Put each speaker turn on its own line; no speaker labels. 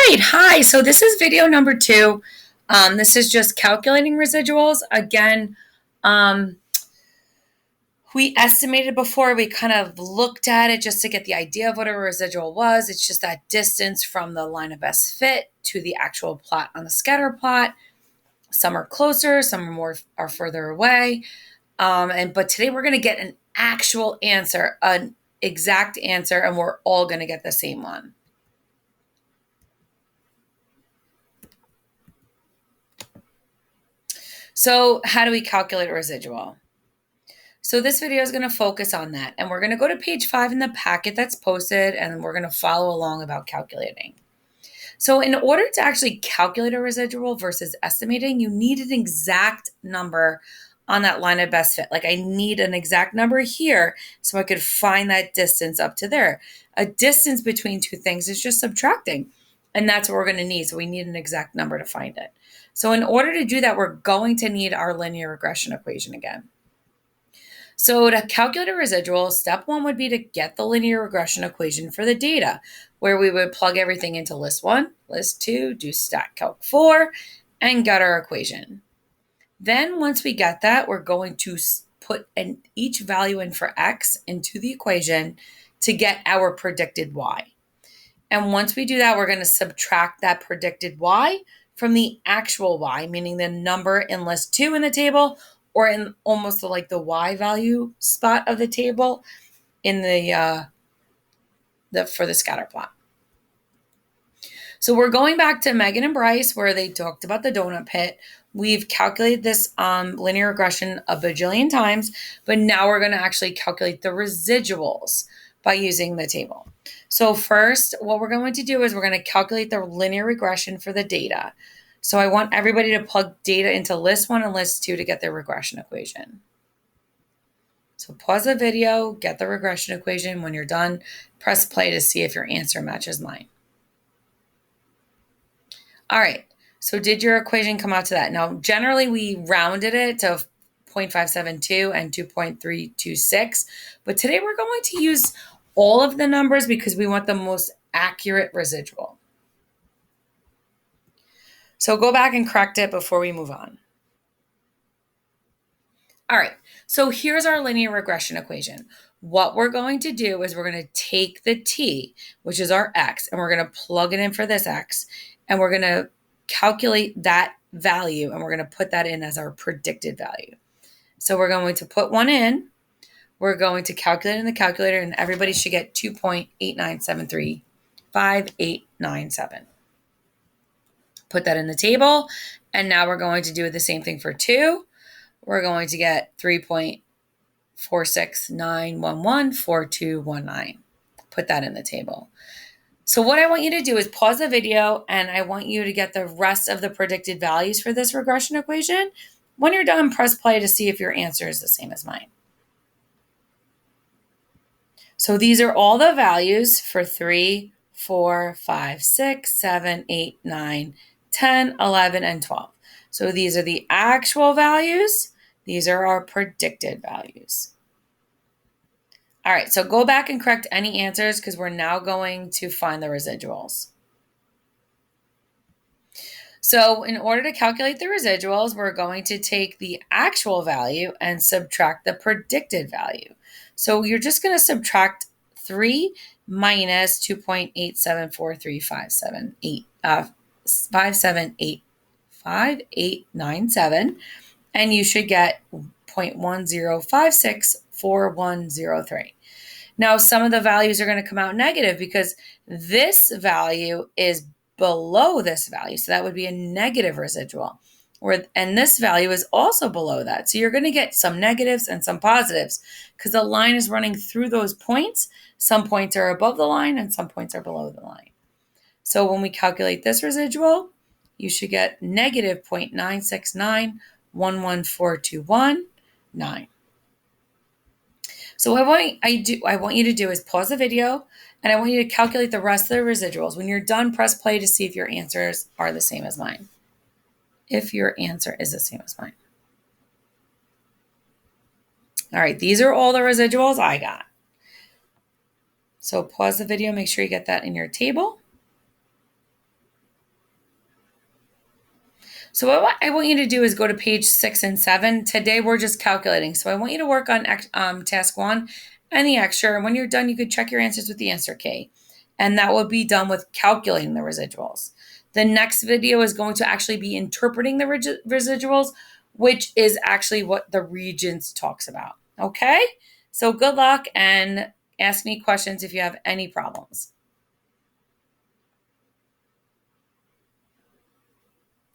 right, hi. So this is video number 2. This is just calculating residuals. Again, um, we estimated before, we kind of looked at it just to get the idea of what a residual was. It's just that distance from the line of best fit to the actual plot on the scatter plot. Some are closer, some are further away. But today we're going to get an actual answer, an exact answer, and we're all going to get the same one. So how do we calculate a residual? So this video is going to focus on that, and we're going to go to page 5 in the packet that's posted, and we're going to follow along about calculating. So in order to actually calculate a residual versus estimating, you need an exact number on that line of best fit. Like I need an exact number here so I could find that distance up to there. A distance between two things is just subtracting, and that's what we're going to need. So we need an exact number to find it. So in order to do that, we're going to need our linear regression equation again. So to calculate a residual, step 1 would be to get the linear regression equation for the data, where we would plug everything into list 1, list 2, do stat calc 4, and get our equation. Then once we get that, we're going to put each value in for x into the equation to get our predicted y. And once we do that, we're going to subtract that predicted y from the actual y, meaning the number in list 2 in the table, or in almost like the y value spot of the table in the for the scatter plot. So we're going back to Megan and Bryce where they talked about the donut pit. We've calculated this linear regression a bajillion times, but now we're going to actually calculate the residuals by using the table. So first, what we're going to do is we're going to calculate the linear regression for the data. So I want everybody to plug data into list 1 and list 2 to get their regression equation. So pause the video, get the regression equation. When you're done, press play to see if your answer matches mine. All right, so did your equation come out to that? Now, generally we rounded it to 0.572 and 2.326, but today we're going to use all of the numbers because we want the most accurate residual. So go back and correct it before we move on. All right, so here's our linear regression equation. What we're going to do is we're going to take the t, which is our x, and we're going to plug it in for this x, and we're going to calculate that value, and we're going to put that in as our predicted value. So we're going to put 1 in. We're going to calculate in the calculator, and everybody should get 2.89735897. Put that in the table, and now we're going to do the same thing for 2. We're going to get 3.469114219. Put that in the table. So what I want you to do is pause the video, and I want you to get the rest of the predicted values for this regression equation. When you're done, press play to see if your answer is the same as mine. So these are all the values for 3, 4, 5, 6, 7, 8, 9, 10, 11, and 12. So these are the actual values. These are our predicted values. All right, so go back and correct any answers because we're now going to find the residuals. So in order to calculate the residuals, we're going to take the actual value and subtract the predicted value. So you're just going to subtract 3 minus 2.8743578, and you should get 0.10564103. Now, some of the values are going to come out negative because this value is below this value. So that would be a negative residual. And this value is also below that. So you're going to get some negatives and some positives because the line is running through those points. Some points are above the line and some points are below the line. So when we calculate this residual, you should get negative 0.969114219. So what I want you to do is pause the video, and I want you to calculate the rest of the residuals. When you're done, press play to see if your answers are the same as mine. If your answer is the same as mine. All right, these are all the residuals I got. So pause the video, make sure you get that in your table. So what I want you to do is go to page 6 and 7. Today we're just calculating. So I want you to work on task 1 and the extra. And when you're done, you could check your answers with the answer key. And that will be done with calculating the residuals. The next video is going to actually be interpreting the residuals, which is actually what the Regents talks about. Okay? So good luck and ask me questions if you have any problems.